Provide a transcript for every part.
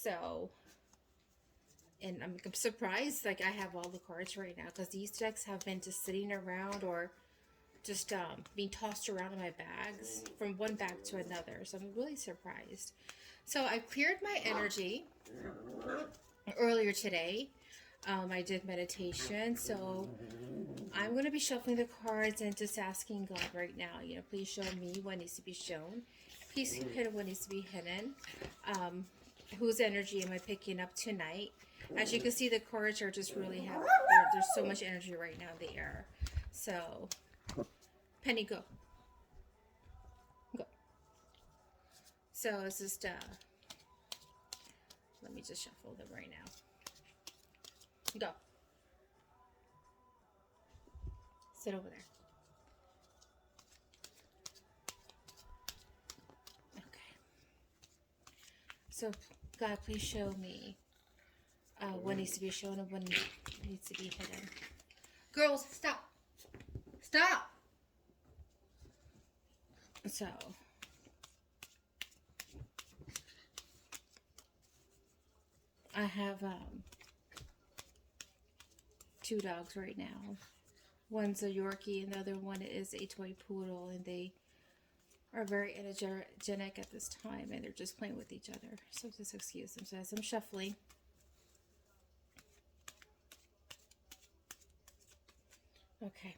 So, and I'm surprised, like, I have all the cards right now because these decks have been just sitting around or just being tossed around in my bags from one bag to another. So I'm really surprised. So I cleared my energy earlier today. I did meditation, so I'm going to be shuffling the cards and just asking God right now, please show me what needs to be shown. Please hidden what needs to be hidden. Whose energy am I picking up tonight? As you can see, the cards are just really heavy. There's so much energy right now in the air. So, Penny, go. Go. So it's just, let me just shuffle them right now. Go. Sit over there. Okay. So, God, please show me what needs to be shown and what needs to be hidden. Girls, stop. Stop. So, I have two dogs right now. One's a Yorkie and the other one is a toy poodle, and they are very energetic at this time, and they're just playing with each other. So just excuse them. So as I'm shuffling, okay,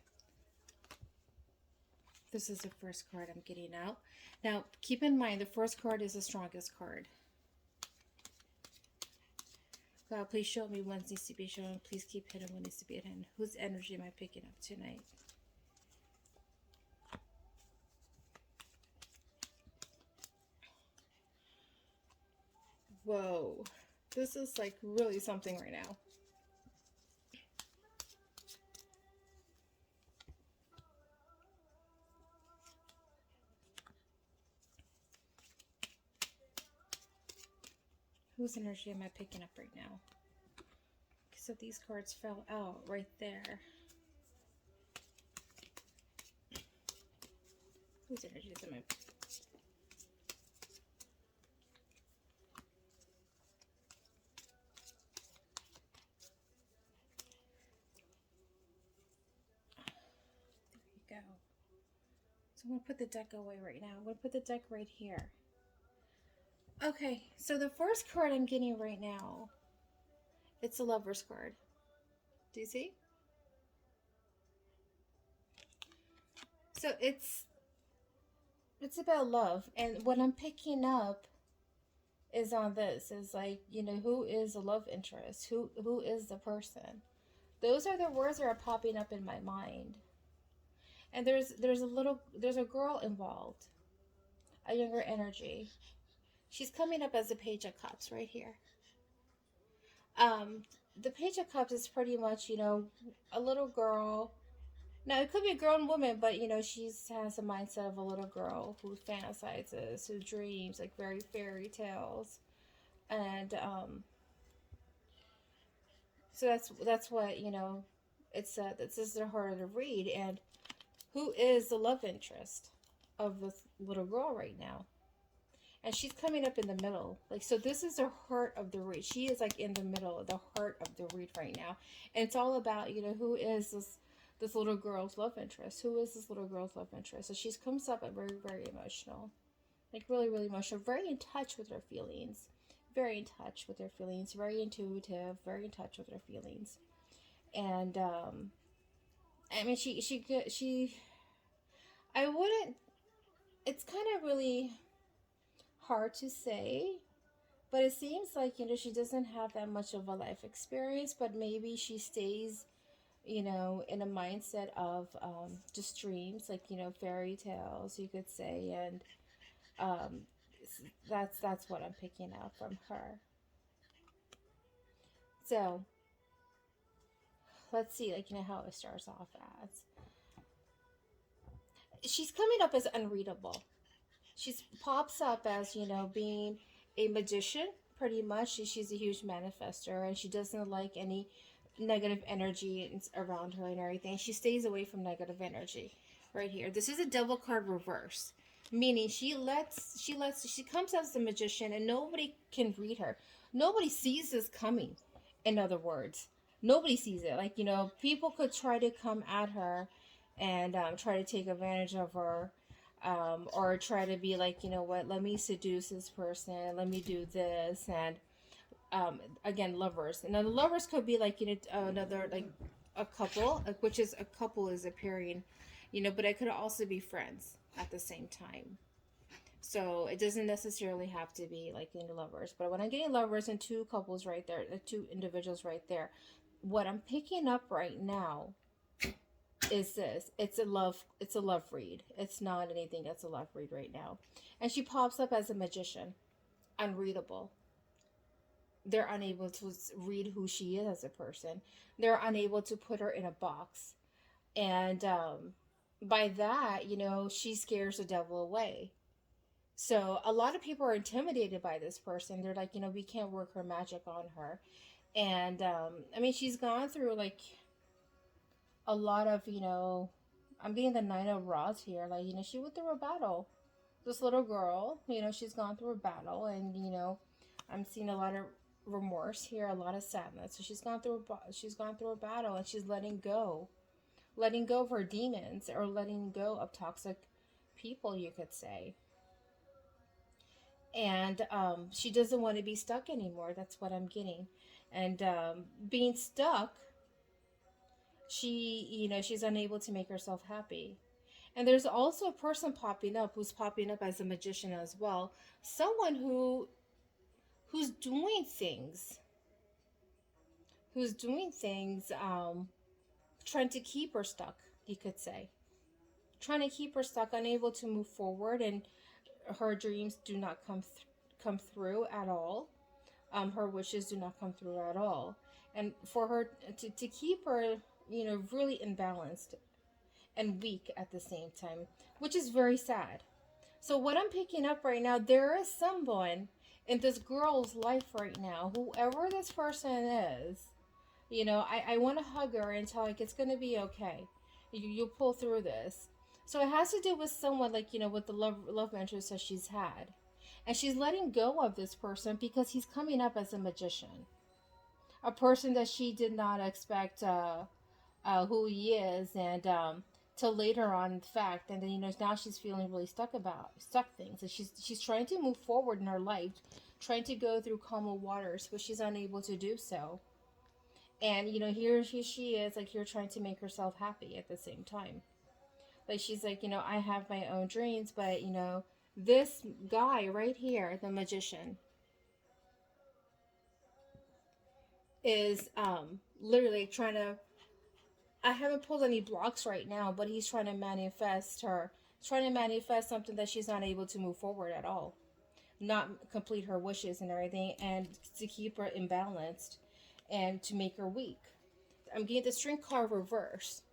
this is the first card I'm getting out. Now, keep in mind, the first card is the strongest card. God, please show me what needs to be shown. Please keep hidden what needs to be hidden. Whose energy am I picking up tonight? Whoa. This is like really something right now. Whose energy am I picking up right now? So these cards fell out right there. Whose energy am I? There you go. So I'm going to put the deck away right now. I'm going to put the deck right here. Okay, so the first card I'm getting right now, it's a Lover's card. Do you see? So it's about love, and what I'm picking up is on this is like, who is the love interest? Who is the person? Those are the words that are popping up in my mind. And there's a girl involved, a younger energy. She's coming up as a Page of Cups right here. The Page of Cups is pretty much, a little girl. Now, it could be a grown woman, but, she has a mindset of a little girl who fantasizes, who dreams, like very fairy tales. And so that's what, it's this is harder to read. And who is the love interest of this little girl right now? And she's coming up in the middle. Like, so this is the heart of the read. She is like in the middle of the heart of the read right now. And it's all about, who is this little girl's love interest? Who is this little girl's love interest? So she comes up very, very emotional. Like really, really emotional. Very in touch with her feelings. Very in touch with her feelings. Very intuitive. Very in touch with her feelings. And, I mean, I wouldn't, it's kind of really hard to say, but it seems like, she doesn't have that much of a life experience, but maybe she stays, in a mindset of just dreams, like, fairy tales, you could say, and that's what I'm picking up from her. So let's see, like, how it starts off as. She's coming up as unreadable. She pops up as, being a magician, pretty much. She's a huge manifester, and she doesn't like any negative energy around her and everything. She stays away from negative energy right here. This is a devil card reverse. Meaning she comes as a magician and nobody can read her. Nobody sees this coming. In other words, nobody sees it. Like, people could try to come at her and try to take advantage of her, or try to be like, you know what, let me seduce this person, let me do this. And again, lovers. Now the lovers could be like, another, like a couple, which is a couple is appearing, but it could also be friends at the same time. So it doesn't necessarily have to be like in lovers. But when I'm getting lovers and two couples right there, the two individuals right there, what I'm picking up right now is this. It's a love read. It's not anything, it's a love read right now. And she pops up as a magician. Unreadable. They're unable to read who she is as a person. They're unable to put her in a box. And by that, she scares the devil away. So a lot of people are intimidated by this person. They're like, we can't work her magic on her. And I mean, she's gone through like a lot of, I'm getting the Nine of Rods here. Like, she went through a battle. This little girl, she's gone through a battle, and I'm seeing a lot of remorse here, a lot of sadness. So she's gone through a battle, and she's letting go of her demons, or letting go of toxic people, you could say. And she doesn't want to be stuck anymore. That's what I'm getting. And being stuck, she's unable to make herself happy. And there's also a person popping up who's popping up as a magician as well. Someone who's doing things, trying to keep her stuck, you could say. Trying to keep her stuck, unable to move forward, and her dreams do not come through at all. Her wishes do not come through at all. And for her to keep her, really imbalanced and weak at the same time, which is very sad. So what I'm picking up right now, there is someone in this girl's life right now, whoever this person is, I want to hug her and tell her, like, it's going to be okay. You'll pull through this. So it has to do with someone, like, with the love interest that she's had. And she's letting go of this person because he's coming up as a magician. A person that she did not expect who he is, and till later on, in fact. And then, now she's feeling really stuck things. And she's trying to move forward in her life, trying to go through calmer waters, but she's unable to do so. And, here she is, like, here trying to make herself happy at the same time. Like, she's like, I have my own dreams, but, this guy right here, the magician, is literally trying to, I haven't pulled any blocks right now, but he's trying to manifest her, trying to manifest something that she's not able to move forward at all, not complete her wishes and everything, and to keep her imbalanced and to make her weak. I'm getting the Strength card reverse.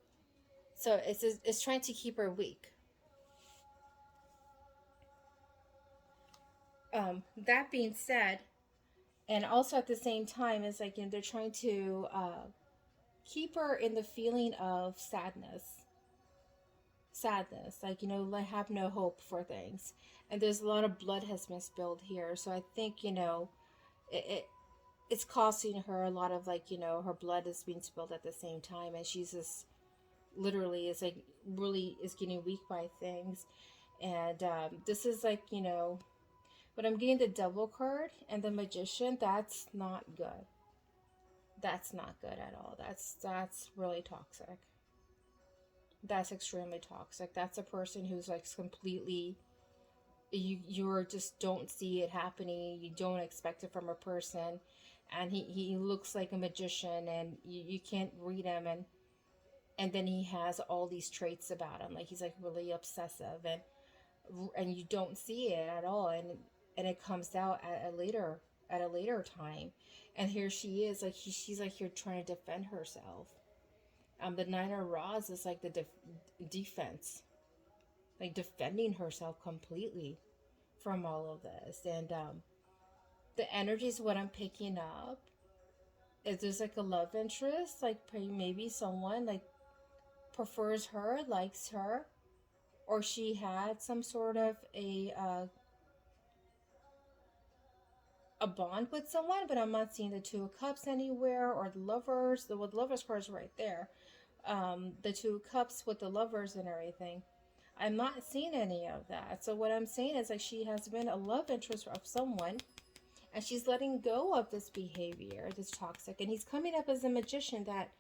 So it's trying to keep her weak. That being said, and also at the same time, it's like, they're trying to keep her in the feeling of sadness, like, like, have no hope for things. And there's a lot of blood has been spilled here, so I think, it's costing her a lot of, like, her blood is being spilled at the same time, and she's just literally is like really is getting weak by things. And this is like, but I'm getting the Devil card and the Magician. That's not good. That's not good at all. That's really toxic. That's extremely toxic. That's a person who's like completely, you're just don't see it happening. You don't expect it from a person, and he looks like a magician, and you can't read him, and then he has all these traits about him, like he's like really obsessive, and you don't see it at all, and it comes out at a later time. And here she is, like she's like here trying to defend herself. The Nine of Rods is like the defense, like defending herself completely from all of this. And the energy is what I'm picking up. Is there's like a love interest, like maybe someone like prefers her, likes her, or she had some sort of a bond with someone, but I'm not seeing the Two of Cups anywhere, or the Lovers. The Lovers card is right there. The Two of Cups with the Lovers and everything. I'm not seeing any of that. So what I'm saying is like she has been a love interest of someone, and she's letting go of this behavior, this toxic. And he's coming up as a magician that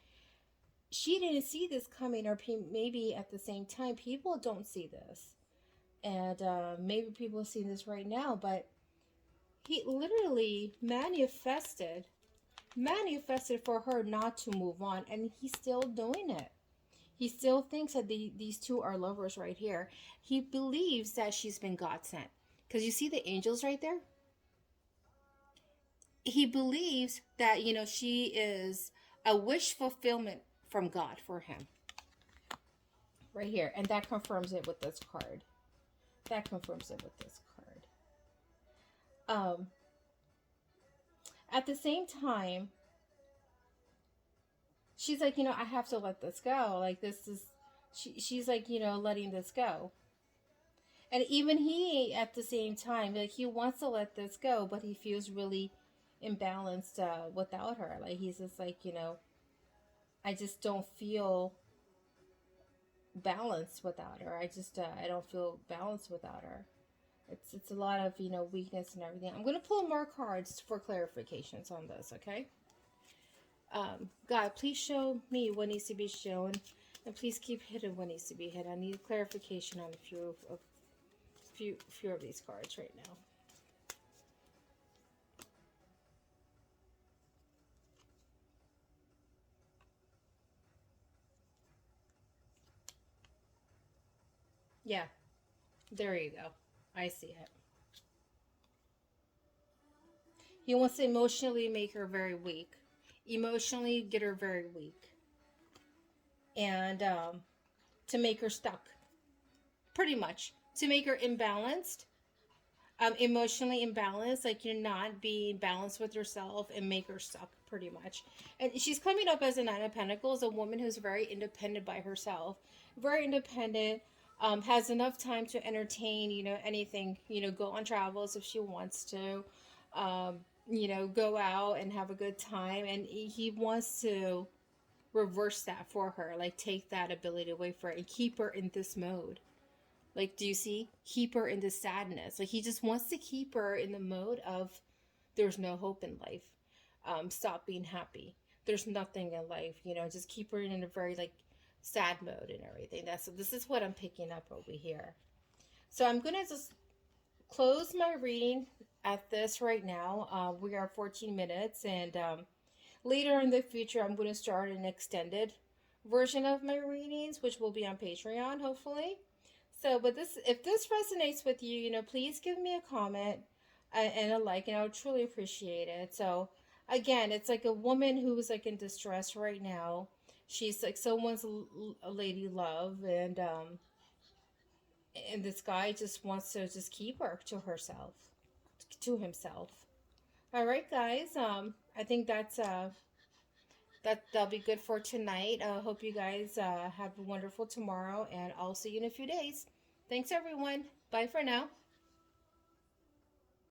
she didn't see this coming, or maybe at the same time people don't see this, and maybe people see this right now, but he literally manifested for her not to move on, and he's still doing it. He still thinks that these two are lovers right here. He believes that she's been God sent, because you see the angels right there. He believes that, you know, she is a wish fulfillment from God for him right here, and that confirms it with this card. That confirms it with this card. At the same time, she's like, you know, I have to let this go. Like, this is, she's like, you know, letting this go. And even he, at the same time, like, he wants to let this go, but he feels really imbalanced without her. Like, he's just like, you know, I just don't feel balanced without her. I don't feel balanced without her. It's a lot of, you know, weakness and everything. I'm going to pull more cards for clarifications on this, okay? God, please show me what needs to be shown, and please keep hidden what needs to be hidden. I need clarification on a few of these cards right now. Yeah, there you go. I see it. He wants to emotionally make her very weak. Emotionally get her very weak. And to make her stuck. Pretty much. To make her imbalanced. Emotionally imbalanced. Like you're not being balanced with yourself, and make her stuck pretty much. And she's coming up as a Nine of Pentacles. A woman who's very independent by herself. Very independent. Has enough time to entertain, you know, anything, you know, go on travels if she wants to, you know, go out and have a good time. And he wants to reverse that for her, like take that ability away for her and keep her in this mode. Like, do you see? Keep her in this sadness. Like, he just wants to keep her in the mode of there's no hope in life. Stop being happy. There's nothing in life, you know, just keep her in a very, like, sad mode and everything. This is what I'm picking up over here. So I'm gonna just close my reading at this right now. We are 14 minutes, and later in the future I'm going to start an extended version of my readings, which will be on Patreon, hopefully. So, but if this resonates with you, you know, please give me a comment and a like, and I would truly appreciate it. So again, it's like a woman who's like in distress right now. She's like someone's a lady love, and this guy just wants to just keep her to herself, to himself. All right, guys. I think that'll be good for tonight. Hope you guys have a wonderful tomorrow, and I'll see you in a few days. Thanks, everyone. Bye for now.